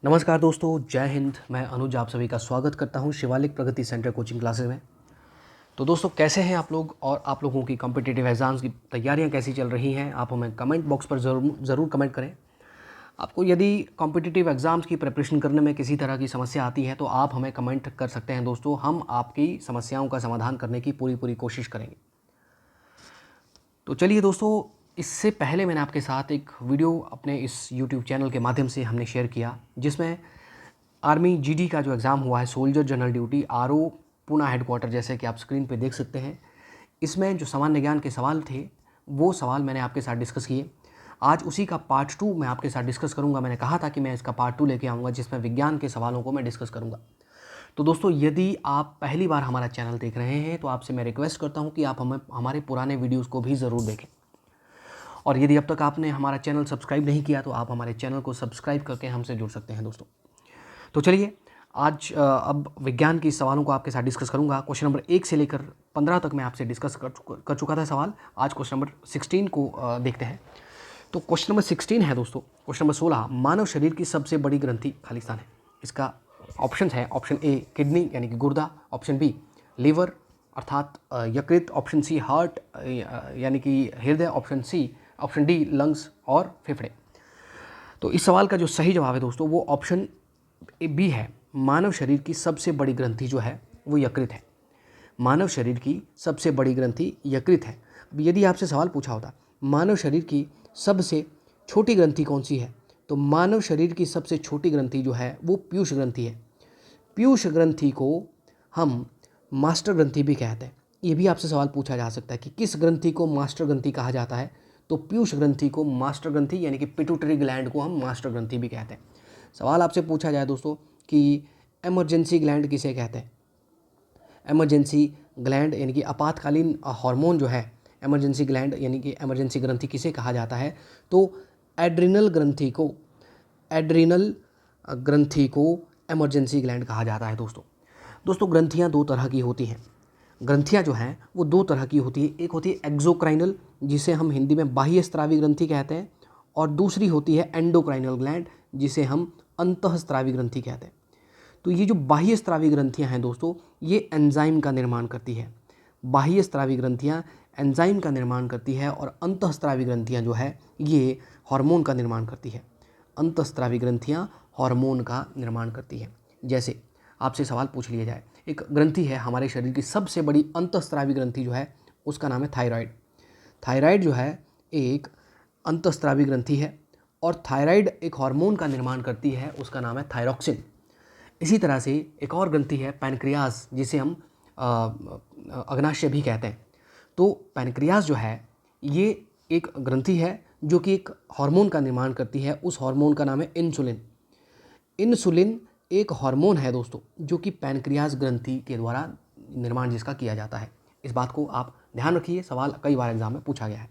नमस्कार दोस्तों, जय हिंद। मैं अनुज आप सभी का स्वागत करता हूं शिवालिक प्रगति सेंटर कोचिंग क्लासेस में। तो दोस्तों, कैसे हैं आप लोग और आप लोगों की कॉम्पिटिटिव एग्ज़ाम्स की तैयारियां कैसी चल रही हैं? आप हमें कमेंट बॉक्स पर ज़रूर कमेंट करें। आपको यदि कॉम्पिटिटिव एग्ज़ाम्स की प्रिपरेशन करने में किसी तरह की समस्या आती है तो आप हमें कमेंट कर सकते हैं दोस्तों। हम आपकी समस्याओं का समाधान करने की पूरी कोशिश करेंगे। तो चलिए दोस्तों, इससे पहले मैंने आपके साथ एक वीडियो अपने इस यूट्यूब चैनल के माध्यम से हमने शेयर किया, जिसमें आर्मी जीडी का जो एग्ज़ाम हुआ है, soldier general duty RO Poona headquarter, जैसे कि आप स्क्रीन पे देख सकते हैं। इसमें जो सामान्य ज्ञान के सवाल थे वो सवाल मैंने आपके साथ डिस्कस किए। आज उसी का पार्ट 2 मैं आपके साथ डिस्कस करूंगा। मैंने कहा था कि मैं इसका पार्ट 2 लेके आऊँगा, जिसमें विज्ञान के सवालों को मैं डिस्कस करूँगा। तो दोस्तों, यदि आप पहली बार हमारा चैनल देख रहे हैं तो आपसे मैं रिक्वेस्ट करता हूँ कि आप हमारे पुराने वीडियोज़ को भी ज़रूर देखें। और यदि अब तक आपने हमारा चैनल सब्सक्राइब नहीं किया तो आप हमारे चैनल को सब्सक्राइब करके हमसे जुड़ सकते हैं दोस्तों। तो चलिए, आज अब विज्ञान के सवालों को आपके साथ डिस्कस करूंगा। क्वेश्चन नंबर 1 से लेकर 15 तक मैं आपसे डिस्कस कर चुका था सवाल। आज क्वेश्चन नंबर 16 को देखते हैं। तो क्वेश्चन नंबर 16 है दोस्तों। क्वेश्चन नंबर 16, मानव शरीर की सबसे बड़ी ग्रंथि खाली स्थान है। इसका ऑप्शन है, ऑप्शन ए किडनी यानी कि गुर्दा, ऑप्शन बी लीवर अर्थात यकृत, ऑप्शन सी हार्ट यानी कि हृदय, ऑप्शन डी लंग्स और फेफड़े। तो इस सवाल का जो सही जवाब है दोस्तों वो ऑप्शन बी है। मानव शरीर की सबसे बड़ी ग्रंथि जो है वो यकृत है। मानव शरीर की सबसे बड़ी ग्रंथि यकृत है। अब यदि आपसे सवाल पूछा होता मानव शरीर की सबसे छोटी ग्रंथि कौन सी है, तो मानव शरीर की सबसे छोटी ग्रंथि जो है वो पीयूष ग्रंथि है। पीयूष ग्रंथि को हम मास्टर ग्रंथि भी कहते हैं। ये भी आपसे सवाल पूछा जा सकता है कि किस ग्रंथि को मास्टर ग्रंथि कहा जाता है, तो पीयूष ग्रंथि को मास्टर ग्रंथि यानी कि पिट्यूटरी ग्लैंड को हम मास्टर ग्रंथि भी कहते हैं। सवाल आपसे पूछा जाए दोस्तों कि एमरजेंसी ग्लैंड किसे कहते हैं। एमरजेंसी ग्लैंड यानी कि आपातकालीन हार्मोन जो है, एमरजेंसी ग्लैंड यानी कि एमरजेंसी ग्रंथि किसे कहा जाता है, तो एड्रिनल ग्रंथि को एमरजेंसी ग्लैंड कहा जाता है दोस्तों। ग्रंथियां दो तरह की होती हैं। ग्रंथियां जो हैं वो दो तरह की होती है। एक होती है एक्सोक्राइनल, जिसे हम हिंदी में बाह्य स्रावी ग्रंथि कहते हैं, और दूसरी होती है एंडोक्राइनल ग्लैंड, जिसे हम अंतःस्रावी ग्रंथि कहते हैं। तो ये जो बाह्य स्रावी ग्रंथियां हैं दोस्तों, ये एंजाइम का निर्माण करती है। बाह्य स्रावी ग्रंथियां एंजाइम का निर्माण करती है और अंतःस्रावी ग्रंथियां जो है ये हार्मोन का निर्माण करती है। अंतःस्रावी ग्रंथियां हार्मोन का निर्माण करती है। जैसे आपसे सवाल पूछ लिया जाए, एक ग्रंथि है हमारे शरीर की सबसे बड़ी अंतःस्रावी ग्रंथि जो है उसका नाम है थायराइड। थायराइड जो है एक अंतःस्रावी ग्रंथि है और थायराइड एक हार्मोन का निर्माण करती है, उसका नाम है थायरॉक्सिन। इसी तरह से एक और ग्रंथि है पैनक्रियाज, जिसे हम अग्नाशय भी कहते हैं। तो पैनक्रियाज जो है ये एक ग्रंथि है जो कि एक हार्मोन का निर्माण करती है। उस हार्मोन का नाम है इंसुलिन। इंसुलिन एक हार्मोन है दोस्तों जो कि पैनक्रियाज ग्रंथि के द्वारा निर्माण जिसका किया जाता है। इस बात को आप ध्यान रखिए, सवाल कई बार एग्जाम में पूछा गया है।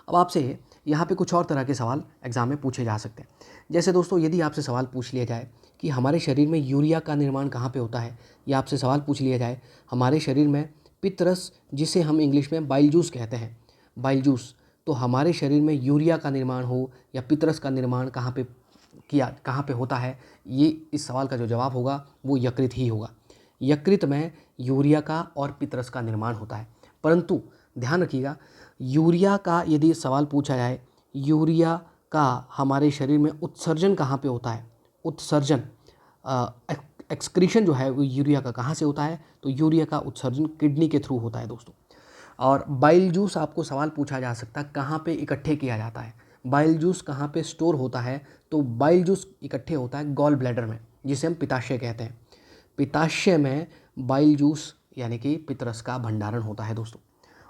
अब आपसे यहाँ पे कुछ और तरह के सवाल एग्जाम में पूछे जा सकते हैं। जैसे दोस्तों, यदि आपसे सवाल पूछ लिया जाए कि हमारे शरीर में यूरिया का निर्माण कहाँ पे होता है, या आपसे सवाल पूछ लिया जाए हमारे शरीर में पित्तरस, जिसे हम इंग्लिश में बाइल जूस कहते हैं, बाइल जूस, तो हमारे शरीर में यूरिया का निर्माण हो या पित्तरस का निर्माण कहाँ पे होता है, ये इस सवाल का जो जवाब होगा वो यकृत ही होगा। यकृत में यूरिया का और पित्तरस का निर्माण होता है। परंतु ध्यान रखिएगा, यूरिया का यदि सवाल पूछा जाए, यूरिया का हमारे शरीर में उत्सर्जन कहाँ पे होता है, उत्सर्जन एक्सक्रीशन जो है वो यूरिया का कहाँ से होता है, तो यूरिया का उत्सर्जन किडनी के थ्रू होता है दोस्तों। और बाइल जूस आपको सवाल पूछा जा सकता है कहाँ पे इकट्ठे किया जाता है, बाइल जूस कहाँ पे स्टोर होता है, तो बाइल जूस इकट्ठे होता है गॉल ब्लैडर में, जिसे हम पित्ताशय कहते हैं। पित्ताशय में बाइल जूस यानी कि पित्तरस का भंडारण होता है दोस्तों।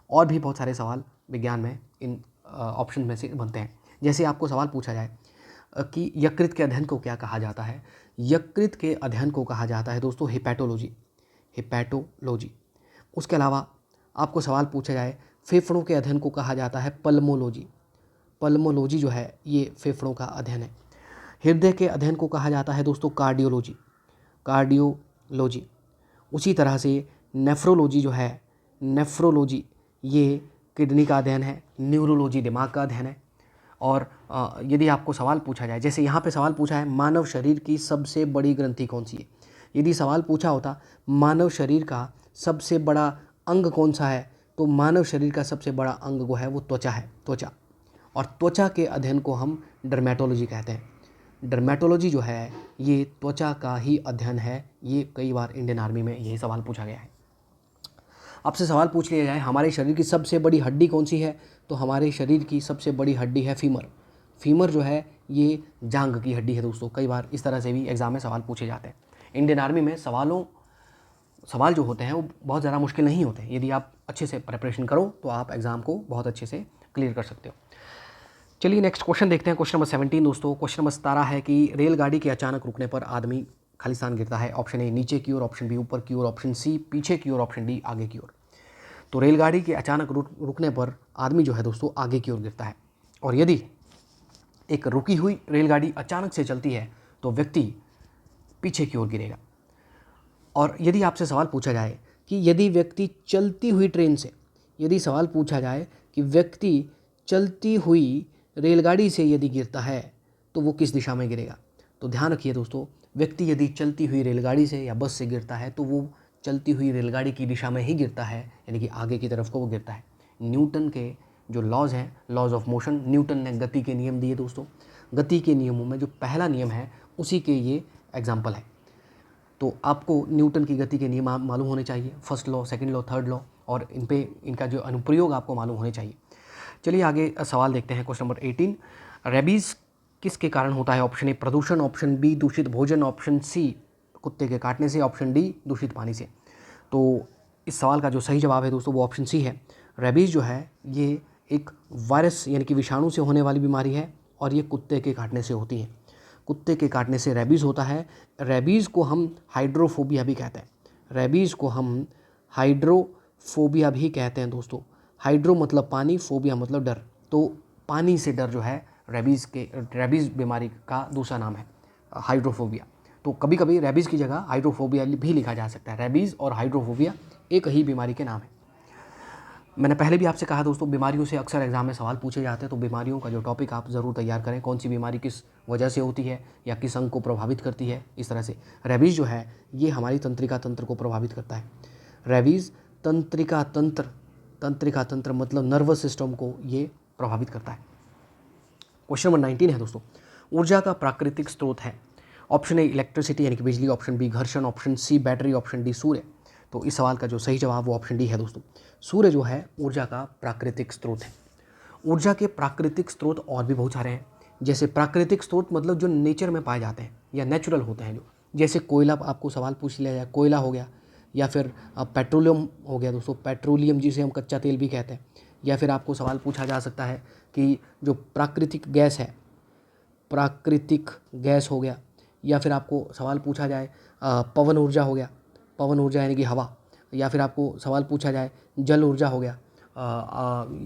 और भी बहुत सारे सवाल विज्ञान में इन ऑप्शन में से बनते हैं। जैसे आपको सवाल पूछा जाए कि यकृत के अध्ययन को क्या कहा जाता है, यकृत के अध्ययन को कहा जाता है दोस्तों हिपैटोलॉजी। उसके अलावा आपको सवाल पूछा जाए फेफड़ों के अध्ययन को कहा जाता है पल्मोलॉजी जो है ये फेफड़ों का अध्ययन है। हृदय के अध्ययन को कहा जाता है दोस्तों कार्डियोलॉजी। उसी तरह से नेफ्रोलॉजी जो है, नेफ्रोलॉजी ये किडनी का अध्ययन है। न्यूरोलॉजी दिमाग का अध्ययन है। और यदि आपको सवाल पूछा जाए, जैसे यहाँ पे सवाल पूछा है मानव शरीर की सबसे बड़ी ग्रंथि कौन सी है, यदि सवाल पूछा होता मानव शरीर का सबसे बड़ा अंग कौन सा है, तो मानव शरीर का सबसे बड़ा अंग वो है वो त्वचा है, त्वचा। और त्वचा के अध्ययन को हम डर्मेटोलॉजी कहते हैं। डर्मेटोलॉजी जो है ये त्वचा का ही अध्ययन है। ये कई बार इंडियन आर्मी में यही सवाल पूछा गया है। आपसे सवाल पूछ लिया जाए हमारे शरीर की सबसे बड़ी हड्डी कौन सी है, तो हमारे शरीर की सबसे बड़ी हड्डी है फीमर। फीमर जो है ये जांघ की हड्डी है दोस्तों। कई बार इस तरह से भी एग्जाम में सवाल पूछे जाते हैं। इंडियन आर्मी में सवाल जो होते हैं वो बहुत ज़्यादा मुश्किल नहीं होते। यदि आप अच्छे से प्रिपरेशन करो तो आप एग्ज़ाम को बहुत अच्छे से क्लियर कर सकते हो। चलिए नेक्स्ट क्वेश्चन देखते हैं। क्वेश्चन नंबर 17 दोस्तों। क्वेश्चन नंबर 17 है कि रेलगाड़ी के अचानक रुकने पर आदमी खालिस्तान गिरता है। ऑप्शन ए नीचे की ओर, ऑप्शन बी ऊपर की ओर, ऑप्शन सी पीछे की ओर, ऑप्शन डी आगे की ओर। तो रेलगाड़ी के अचानक रुकने पर आदमी जो है दोस्तों आगे की ओर गिरता है। और यदि एक रुकी हुई रेलगाड़ी अचानक से चलती है तो व्यक्ति पीछे की ओर गिरेगा। और यदि आपसे सवाल पूछा जाए कि यदि व्यक्ति चलती हुई ट्रेन से, यदि सवाल पूछा जाए कि व्यक्ति चलती हुई रेलगाड़ी से यदि गिरता है तो वो किस दिशा में गिरेगा, तो ध्यान रखिए दोस्तों, व्यक्ति यदि चलती हुई रेलगाड़ी से या बस से गिरता है तो वो चलती हुई रेलगाड़ी की दिशा में ही गिरता है, यानी कि आगे की तरफ को वो गिरता है। न्यूटन के जो लॉज हैं, लॉज ऑफ मोशन, न्यूटन ने गति के नियम दिए दोस्तों। गति के नियमों में जो पहला नियम है उसी के ये एग्जाम्पल है। तो आपको न्यूटन की गति के नियम मालूम होने चाहिए, first law, second law, third law, और इनका जो अनुप्रयोग आपको मालूम होने चाहिए। चलिए आगे सवाल देखते हैं। क्वेश्चन नंबर 18, रेबीज़ किसके कारण होता है? ऑप्शन ए प्रदूषण, ऑप्शन बी दूषित भोजन, ऑप्शन सी कुत्ते के काटने से, ऑप्शन डी दूषित पानी से। तो इस सवाल का जो सही जवाब है दोस्तों वो ऑप्शन सी है। रेबीज़ जो है ये एक वायरस यानी कि विषाणु से होने वाली बीमारी है और ये कुत्ते के काटने से होती है। कुत्ते के काटने से रेबीज़ होता है। रेबीज़ को हम हाइड्रोफोबिया भी कहते हैं। रेबीज़ को हम हाइड्रोफोबिया भी कहते हैं दोस्तों। हाइड्रो मतलब पानी, फोबिया मतलब डर। तो पानी से डर जो है रेबीज़ बीमारी का दूसरा नाम है हाइड्रोफोबिया। तो कभी कभी रेबीज़ की जगह हाइड्रोफोबिया भी लिखा जा सकता है। रेबीज़ और हाइड्रोफोबिया एक ही बीमारी के नाम है। मैंने पहले भी आपसे कहा दोस्तों, बीमारियों से अक्सर एग्जाम में सवाल पूछे जाते हैं, तो बीमारियों का जो टॉपिक आप ज़रूर तैयार करें, कौन सी बीमारी किस वजह से होती है या किस अंग को प्रभावित करती है। इस तरह से रेबीज़ जो है ये हमारी तंत्रिका तंत्र को प्रभावित करता है। रेबीज़ तंत्रिका तंत्र मतलब नर्वस सिस्टम को ये प्रभावित करता है। क्वेश्चन नंबर 19 है दोस्तों। ऊर्जा का प्राकृतिक स्रोत है। ऑप्शन ए इलेक्ट्रिसिटी यानी कि बिजली, ऑप्शन बी घर्षण, option C battery, option D सूर्य। तो इस सवाल का जो सही जवाब वो ऑप्शन डी है दोस्तों। सूर्य जो है ऊर्जा का प्राकृतिक स्रोत है। ऊर्जा के प्राकृतिक स्रोत और भी बहुत सारे हैं। जैसे प्राकृतिक स्रोत मतलब जो नेचर में पाए जाते हैं या नेचुरल होते हैं, जो जैसे कोयला, आपको सवाल पूछ लिया जाए कोयला हो गया, या फिर पेट्रोलियम हो गया दोस्तों, पेट्रोलियम जिसे हम कच्चा तेल भी कहते हैं। या फिर आपको सवाल पूछा जा सकता है कि जो प्राकृतिक गैस है, प्राकृतिक गैस हो गया, या फिर आपको सवाल पूछा जाए पवन ऊर्जा हो गया, पवन ऊर्जा यानी कि हवा, या फिर आपको सवाल पूछा जाए जल ऊर्जा हो गया,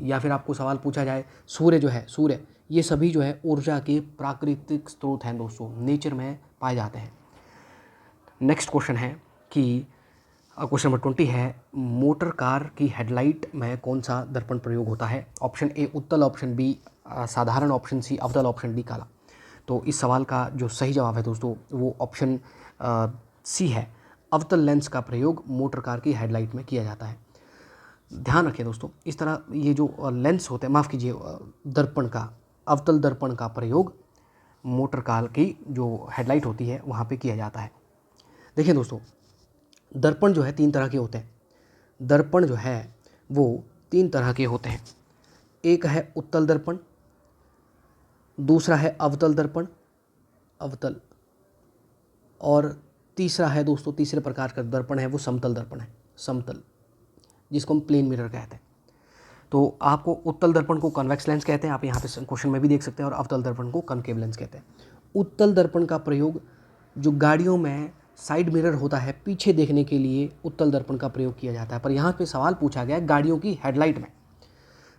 या फिर आपको सवाल पूछा जाए सूर्य जो है, सूर्य, ये सभी जो है ऊर्जा के प्राकृतिक स्रोत हैं दोस्तों, नेचर में पाए जाते हैं। नेक्स्ट क्वेश्चन है कि क्वेश्चन नंबर 20 है, मोटर कार की हेडलाइट में कौन सा दर्पण प्रयोग होता है? ऑप्शन ए उत्तल, ऑप्शन बी साधारण, ऑप्शन सी अवतल, ऑप्शन डी काला। तो इस सवाल का जो सही जवाब है दोस्तों वो ऑप्शन सी है। अवतल लेंस का प्रयोग मोटर कार की हेडलाइट में किया जाता है। ध्यान रखें दोस्तों, इस तरह ये जो लेंस होते हैं, माफ़ कीजिए, दर्पण का, अवतल दर्पण का प्रयोग मोटर कार की जो हेडलाइट होती है वहाँ पे किया जाता है। देखिए दोस्तों, दर्पण जो है 3 तरह के होते हैं। दर्पण जो है वो 3 तरह के होते हैं। एक है उत्तल दर्पण, दूसरा है अवतल दर्पण, अवतल, और तीसरा है दोस्तों, तीसरे प्रकार का दर्पण है वो समतल दर्पण है, समतल, जिसको हम प्लेन मिरर कहते हैं। तो आपको उत्तल दर्पण को कन्वेक्स लेंस कहते हैं, आप यहाँ पे क्वेश्चन में भी देख सकते हैं, और अवतल दर्पण को कनकेव लेंस कहते हैं। उत्तल दर्पण का प्रयोग जो गाड़ियों में साइड मिरर होता है, पीछे देखने के लिए उत्तल दर्पण का प्रयोग किया जाता है। पर यहाँ पे सवाल पूछा गया है गाड़ियों की हेडलाइट में,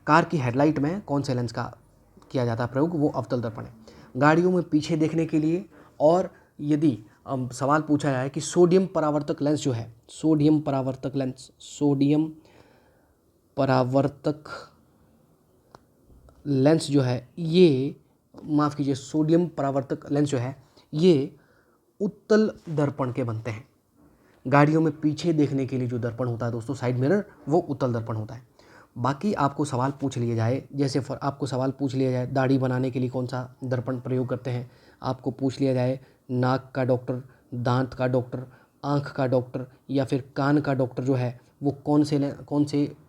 कार की हेडलाइट में कौन से लेंस का किया जाता है प्रयोग, वो अवतल दर्पण है। गाड़ियों में पीछे देखने के लिए, और यदि सवाल पूछा जाए कि सोडियम परावर्तक लेंस जो है, सोडियम परावर्तक लेंस, सोडियम परावर्तक लेंस जो है ये, माफ़ कीजिए, सोडियम परावर्तक लेंस जो है ये उत्तल दर्पण के बनते हैं। गाड़ियों में पीछे देखने के लिए जो दर्पण होता है दोस्तों, साइड मिरर, वो उत्तल दर्पण होता है। बाकी आपको सवाल पूछ लिया जाए, जैसे आपको सवाल पूछ लिया जाए दाढ़ी बनाने के लिए कौन सा दर्पण प्रयोग करते हैं, आपको पूछ लिया जाए नाक का डॉक्टर, दांत का डॉक्टर, आँख का डॉक्टर या फिर कान का डॉक्टर जो है वो कौन से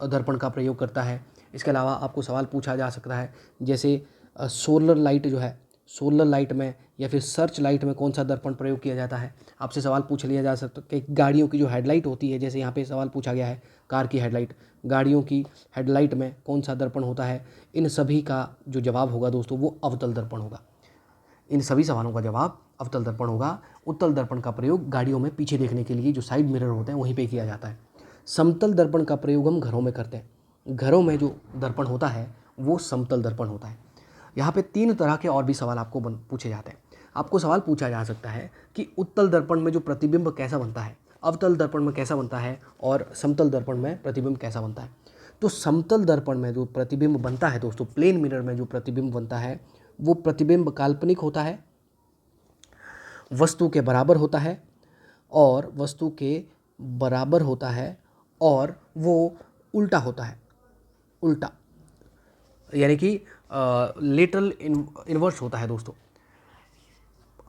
दर्पण का प्रयोग करता है। इसके अलावा आपको सवाल पूछा जा सकता है जैसे सोलर लाइट जो है, सोलर लाइट में या फिर सर्च लाइट में कौन सा दर्पण प्रयोग किया जाता है। आपसे सवाल पूछ लिया जा सकता है कि गाड़ियों की जो हेडलाइट होती है, जैसे यहाँ पे सवाल पूछा गया है कार की हेडलाइट, गाड़ियों की हेडलाइट में कौन सा दर्पण होता है। इन सभी का जो जवाब होगा दोस्तों वो अवतल दर्पण होगा। इन सभी सवालों का जवाब अवतल दर्पण होगा। उत्तल दर्पण का प्रयोग गाड़ियों में पीछे देखने के लिए जो साइड मिरर होते हैं वहीं पे किया जाता है। समतल दर्पण का प्रयोग हम घरों में करते हैं। घरों में जो दर्पण होता है वो समतल दर्पण होता है। यहाँ पे 3 तरह के और भी सवाल आपको पूछे जाते हैं। आपको सवाल पूछा जा सकता है कि उत्तल दर्पण में जो प्रतिबिंब कैसा बनता है, अवतल दर्पण में कैसा बनता है और समतल दर्पण में प्रतिबिंब कैसा बनता है। तो समतल दर्पण में जो प्रतिबिंब बनता है दोस्तों, प्लेन मिरर में जो प्रतिबिंब बनता है वो प्रतिबिंब काल्पनिक होता है, वस्तु के बराबर होता है और वस्तु के बराबर होता है और वो उल्टा होता है, उल्टा, यानी कि लेटरल इन्वर्स होता है दोस्तों।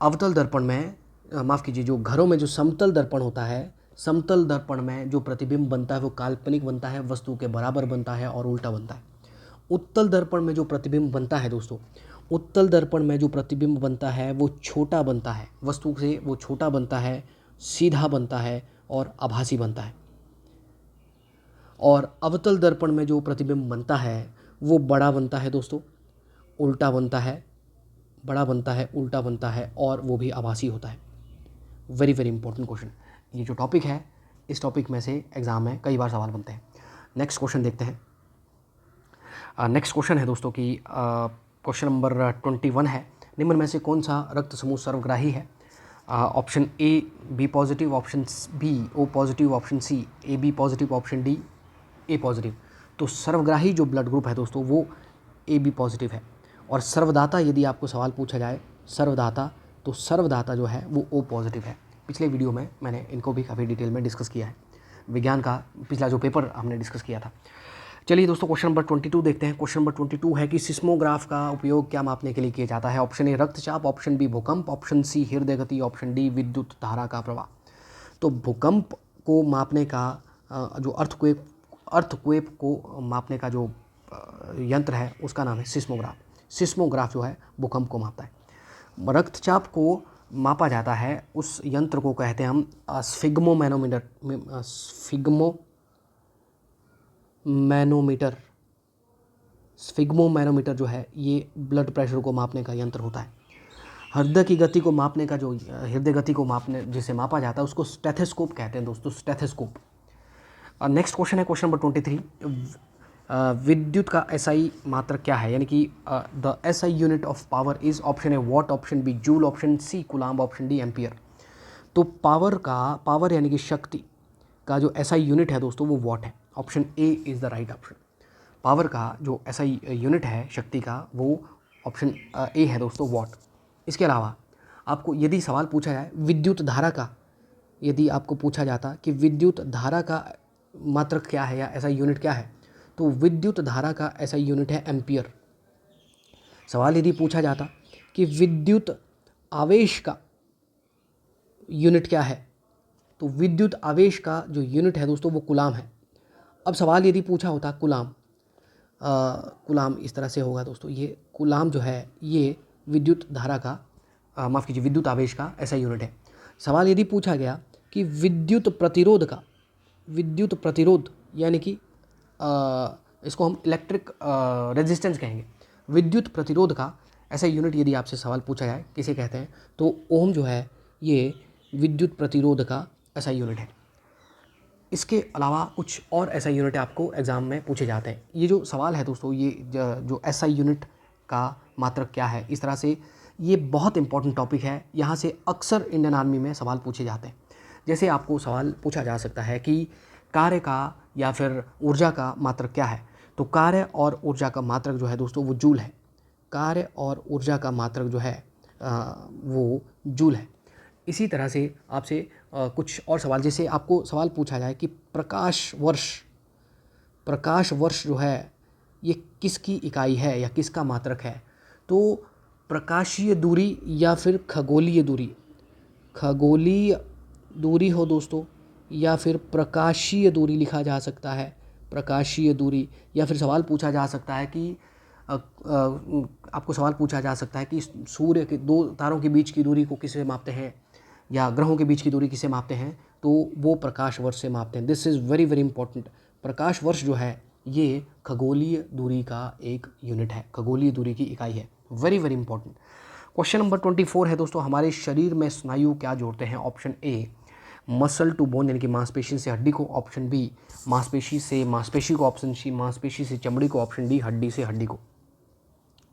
अवतल दर्पण में, माफ़ कीजिए, जो घरों में जो समतल दर्पण होता है, समतल दर्पण में जो प्रतिबिंब बनता है वो काल्पनिक बनता है, वस्तु के बराबर बनता है और उल्टा बनता है। उत्तल दर्पण में जो प्रतिबिंब बनता है दोस्तों, उत्तल दर्पण में जो प्रतिबिंब बनता है वो छोटा बनता है, वस्तु से वो छोटा बनता है, सीधा बनता है और आभासी बनता है। और अवतल दर्पण में जो प्रतिबिंब बनता है वो बड़ा बनता है दोस्तों, उल्टा बनता है, बड़ा बनता है, उल्टा बनता है और वो भी आभासी होता है। Very very important question. ये जो टॉपिक है, इस टॉपिक में से एग्ज़ाम में कई बार सवाल बनते हैं। नेक्स्ट क्वेश्चन देखते हैं। नेक्स्ट क्वेश्चन है दोस्तों कि क्वेश्चन नंबर 21 है, निम्न में से कौन सा रक्त समूह सर्वग्राही है। Option A B positive, option B O positive, option C A B positive, option D A positive. तो सर्वग्राही जो ब्लड ग्रुप है दोस्तों वो ए बी पॉजिटिव है। और सर्वदाता, यदि आपको सवाल पूछा जाए सर्वदाता, तो सर्वदाता जो है वो ओ पॉजिटिव है। पिछले वीडियो में मैंने इनको भी काफ़ी डिटेल में डिस्कस किया है, विज्ञान का पिछला जो पेपर हमने डिस्कस किया था। चलिए दोस्तों क्वेश्चन नंबर 22 देखते हैं। क्वेश्चन नंबर 22 है कि सिस्मोग्राफ का उपयोग क्या मापने के लिए किया जाता है। ऑप्शन ए रक्तचाप, ऑप्शन बी भूकंप, ऑप्शन सी हृदय गति, ऑप्शन डी विद्युत धारा का प्रवाह। तो भूकंप को मापने का जो अर्थक्वेक को मापने का जो यंत्र है उसका नाम है सिस्मोग्राफ। सिस्मोग्राफ जो है भूकंप को मापता है। रक्तचाप को मापा जाता है, उस यंत्र को कहते हैं हम स्फिग्मोमैनोमीटर। स्फिग्मोमैनोमीटर जो है ये ब्लड प्रेशर को मापने का यंत्र होता है। हृदय की गति को मापने का, जो हृदय गति को मापने जिसे मापा जाता है उसको स्टेथोस्कोप कहते हैं दोस्तों, स्टेथोस्कोप। नेक्स्ट क्वेश्चन है क्वेश्चन नंबर 23। विद्युत का एसआई मात्रक क्या है, यानी कि the SI unit of power is, option A watt, option B joule, option C coulomb, option D ampere. तो पावर यानी कि शक्ति का जो एसआई यूनिट है दोस्तों वो वॉट है। Option A is the right option. Power का जो एसआई यूनिट है शक्ति का वो ऑप्शन ए है दोस्तों, वॉट। इसके अलावा आपको यदि सवाल पूछा जाए विद्युत धारा का, यदि आपको पूछा जाता कि विद्युत धारा का मात्रक क्या है या ऐसा यूनिट क्या है, तो विद्युत धारा का ऐसा यूनिट है एम्पियर। सवाल यदि पूछा जाता कि विद्युत आवेश का यूनिट क्या है, तो विद्युत आवेश का जो यूनिट है दोस्तों वो कूलाम है। अब सवाल यदि पूछा होता कूलाम, कूलाम इस तरह से होगा दोस्तों, ये कूलाम जो है ये विद्युत धारा का, माफ़ कीजिए, विद्युत आवेश का ऐसा यूनिट है। सवाल यदि पूछा गया कि विद्युत प्रतिरोध का, विद्युत प्रतिरोध यानी कि इसको हम इलेक्ट्रिक रेजिस्टेंस कहेंगे, विद्युत प्रतिरोध का ऐसा यूनिट यदि आपसे सवाल पूछा जाए किसे कहते हैं, तो ओम जो है ये विद्युत प्रतिरोध का ऐसा यूनिट है। इसके अलावा कुछ और ऐसा यूनिट आपको एग्ज़ाम में पूछे जाते हैं। ये जो सवाल है दोस्तों, ये जो एसआई यूनिट का मात्रक क्या है, इस तरह से ये बहुत इंपॉर्टेंट टॉपिक है। यहाँ से अक्सर इंडियन आर्मी में सवाल पूछे जाते हैं। जैसे आपको सवाल पूछा जा सकता है कि कार्य का या फिर ऊर्जा का मात्रक क्या है, तो कार्य और ऊर्जा का मात्रक जो है दोस्तों वो जूल है। कार्य और ऊर्जा का मात्रक जो है वो जूल है। इसी तरह से आपसे कुछ और सवाल, जैसे आपको सवाल पूछा जाए कि प्रकाश वर्ष जो है ये किसकी इकाई है या किसका मात्रक है, तो प्रकाशीय दूरी या फिर खगोलीय दूरी हो दोस्तों, या फिर प्रकाशीय दूरी लिखा जा सकता है, प्रकाशीय दूरी। या फिर सवाल पूछा जा सकता है कि आपको सवाल पूछा जा सकता है कि सूर्य के दो तारों के बीच की दूरी को किससे मापते हैं, या ग्रहों के बीच की दूरी किससे मापते हैं, तो वो प्रकाश वर्ष से मापते हैं। This is very very important. प्रकाश वर्ष जो है ये खगोलीय दूरी का एक यूनिट है, खगोलीय दूरी की इकाई है। Very very important. Question number 24 है दोस्तों, हमारे शरीर में स्नायु क्या जोड़ते हैं? Option A muscle to bone यानी कि मांसपेशी से हड्डी को, ऑप्शन बी मांसपेशी से मांसपेशी को, ऑप्शन सी मांसपेशी से चमड़ी को, ऑप्शन डी हड्डी से हड्डी को।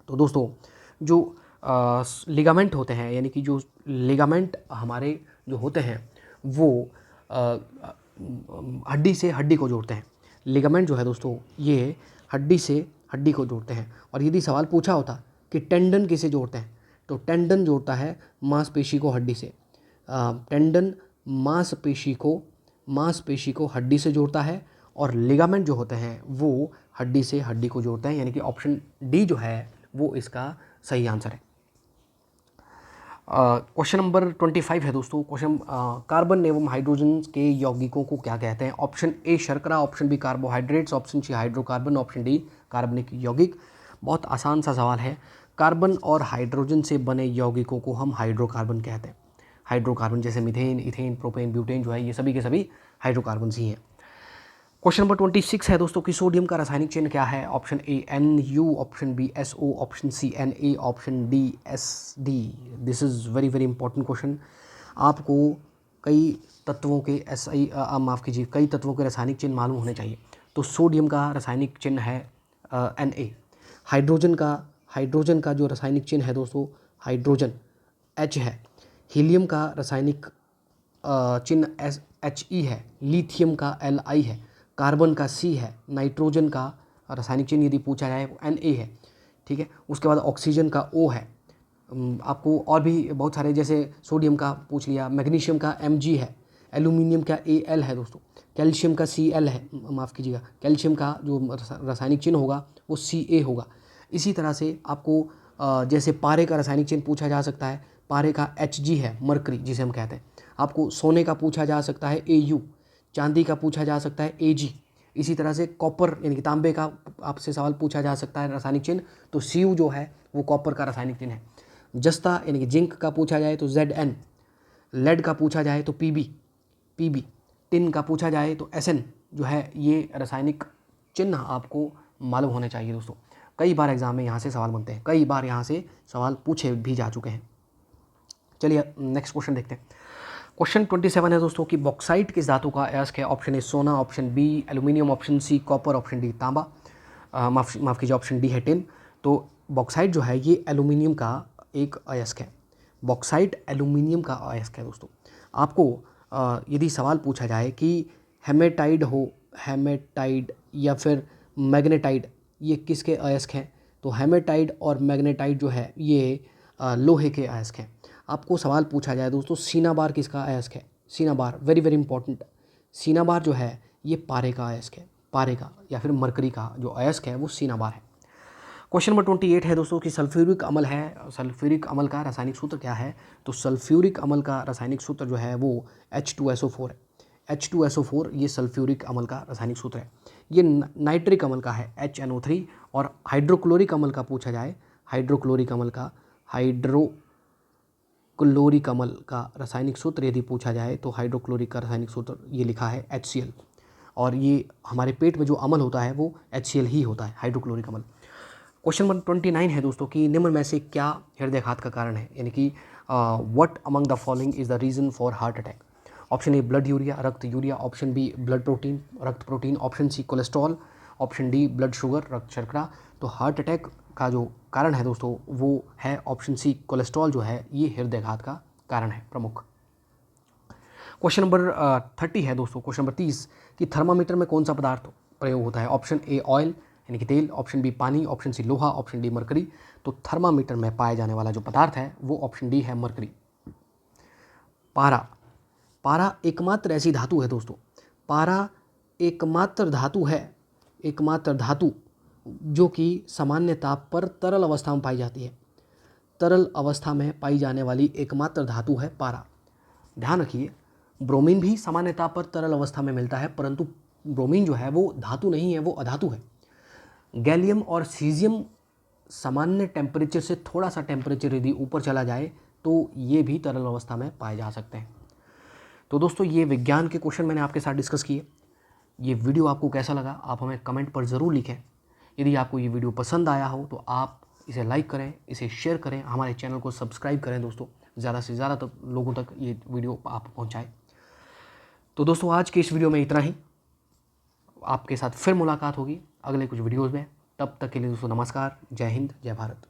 तो दोस्तों जो लिगामेंट होते हैं, यानी कि जो लिगामेंट हमारे जो होते हैं वो हड्डी से हड्डी को जोड़ते हैं। लिगामेंट जो है दोस्तों ये हड्डी से हड्डी को जोड़ते हैं। और यदि सवाल पूछा होता कि टेंडन किसे जोड़ते हैं, तो टेंडन जोड़ता है मांसपेशी को हड्डी से। टेंडन मांसपेशी को हड्डी से जोड़ता है, और लिगामेंट जो होते हैं वो हड्डी से हड्डी को जोड़ते हैं, यानी कि ऑप्शन डी जो है वो इसका सही आंसर है। क्वेश्चन नंबर 25 है दोस्तों। क्वेश्चन कार्बन एवं हाइड्रोजन के यौगिकों को क्या कहते हैं? ऑप्शन ए शर्करा, option B carbohydrates, option C hydrocarbon, option D कार्बनिक यौगिक। बहुत आसान सा सवाल है। कार्बन और हाइड्रोजन से बने यौगिकों को हम हाइड्रोकार्बन कहते हैं। हाइड्रोकार्बन जैसे मीथेन, इथेन, प्रोपेन, ब्यूटेन जो है ये सभी के सभी हाइड्रोकार्बन ही हैं। क्वेश्चन नंबर 26 है दोस्तों कि सोडियम का रासायनिक चिन्ह क्या है? Option A NU, option B SO, option C Na, option D SD। This is very very important question. आपको कई तत्वों के कई तत्वों के रासायनिक चिन्ह मालूम होने चाहिए। तो सोडियम का रासायनिक चिन्ह है Na। हाइड्रोजन का जो रासायनिक चिन्ह है दोस्तों, हाइड्रोजन H है। हीलियम का रासायनिक चिन्ह HE है। लिथियम का Li है। कार्बन का C है। नाइट्रोजन का रासायनिक चिन्ह यदि पूछा जाए वो Na है। ठीक है, उसके बाद ऑक्सीजन का O है। आपको और भी बहुत सारे, जैसे सोडियम का पूछ लिया, मैग्नीशियम का Mg है। एल्यूमिनियम का Al है दोस्तों। कैल्शियम का Cl है, माफ़ कीजिएगा, कैल्शियम का जो रासायनिक चिन्ह होगा वो Ca होगा। इसी तरह से आपको जैसे पारे का रासायनिक चिन्ह पूछा जा सकता है, पारे का Hg है, मरकरी जिसे हम कहते हैं। आपको सोने का पूछा जा सकता है Au, चांदी का पूछा जा सकता है Ag। इसी तरह से कॉपर यानी कि तांबे का आपसे सवाल पूछा जा सकता है रासायनिक चिन्ह, तो Cu जो है वो कॉपर का रासायनिक चिन्ह है। जस्ता यानी कि जिंक का पूछा जाए तो Zn, लेड का पूछा जाए तो Pb, टिन का पूछा जाए तो Sn जो है, ये रासायनिक चिन्ह आपको मालूम होने चाहिए दोस्तों। कई बार एग्जाम में यहाँ से सवाल बनते हैं, कई बार यहाँ से सवाल पूछे भी जा चुके हैं। चलिए नेक्स्ट क्वेश्चन देखते हैं। क्वेश्चन 27 है दोस्तों कि बॉक्साइट किस धातु का अयस्क है? ऑप्शन ए सोना, option B aluminium, option C copper, option D तांबा। माफ़ कीजिए, ऑप्शन डी है टिन। तो बॉक्साइट जो है ये एल्यूमिनियम का एक अयस्क है। बॉक्साइट एल्यूमिनियम का अयस्क है दोस्तों। आपको यदि सवाल पूछा जाए कि हेमेटाइड या फिर मैग्नेटाइड ये किसके अयस्क हैं, तो हेमेटाइड और मैग्नेटाइड जो है ये लोहे के अयस्क हैं। आपको सवाल पूछा जाए दोस्तों सीनाबार किसका अयस्क है? सीनाबार वेरी वेरी इंपॉर्टेंट। सीनाबार जो है ये पारे का अयस्क है। पारे का या फिर मरकरी का जो अयस्क है वो सीनाबार है। क्वेश्चन नंबर 28 है दोस्तों कि सल्फ्यूरिक अम्ल है, सल्फ्यूरिक अम्ल का रासायनिक सूत्र क्या है? तो सल्फ्यूरिक अम्ल का रासायनिक सूत्र जो है वो H2SO4 है। H2SO4 ये सल्फ्यूरिक अम्ल का रासायनिक सूत्र है। ये नाइट्रिक अम्ल का है HNO3। और हाइड्रोक्लोरिक अम्ल का पूछा जाए, हाइड्रोक्लोरिक अम्ल का रासायनिक सूत्र यदि पूछा जाए तो हाइड्रोक्लोरिक का रासायनिक सूत्र ये लिखा है HCl। और ये हमारे पेट में जो अम्ल होता है वो HCl ही होता है, हाइड्रोक्लोरिक अम्ल। क्वेश्चन नंबर 29 है दोस्तों कि निम्न में से क्या हृदयाघात का कारण है? यानी कि what among the following is the reason for heart attack? Option A blood urea, रक्त urea, option B blood protein, रक्त protein, option C cholesterol, option D blood sugar, रक्त शर्करा। तो हार्ट अटैक का जो कारण है दोस्तों वो है ऑप्शन सी कोलेस्ट्रॉल जो है ये हृदयाघात का कारण है प्रमुख। क्वेश्चन नंबर 30 है दोस्तों, क्वेश्चन नंबर 30 कि थर्मामीटर में कौन सा पदार्थ प्रयोग होता है? ऑप्शन ए ऑयल, यानी कि तेल, ऑप्शन बी पानी, ऑप्शन सी लोहा, ऑप्शन डी मरकरी। तो थर्मामीटर में पाया जाने वाला जो पदार्थ है वो ऑप्शन डी है मरकरी। पारा, पारा एकमात्र ऐसी धातु है दोस्तों, पारा एकमात्र धातु जो कि सामान्य ताप पर तरल अवस्था में पाई जाती है। तरल अवस्था में पाई जाने वाली एकमात्र धातु है पारा। ध्यान रखिए, ब्रोमीन भी सामान्य ताप पर तरल अवस्था में मिलता है, परंतु ब्रोमीन जो है वो धातु नहीं है, वो अधातु है। गैलियम और सीजियम सामान्य टेम्परेचर से थोड़ा सा टेम्परेचर यदि ऊपर चला जाए तो ये भी तरल अवस्था में पाए जा सकते हैं। तो दोस्तों ये विज्ञान के क्वेश्चन मैंने आपके साथ डिस्कस किए। ये वीडियो आपको कैसा लगा आप हमें कमेंट पर ज़रूर लिखें। यदि आपको ये वीडियो पसंद आया हो तो आप इसे लाइक करें, इसे शेयर करें, हमारे चैनल को सब्सक्राइब करें दोस्तों, ज़्यादा से ज़्यादा तक लोगों तक ये वीडियो आप पहुंचाएं। तो दोस्तों आज के इस वीडियो में इतना ही। आपके साथ फिर मुलाकात होगी अगले कुछ वीडियोज़ में। तब तक के लिए दोस्तों नमस्कार, जय हिंद, जय भारत।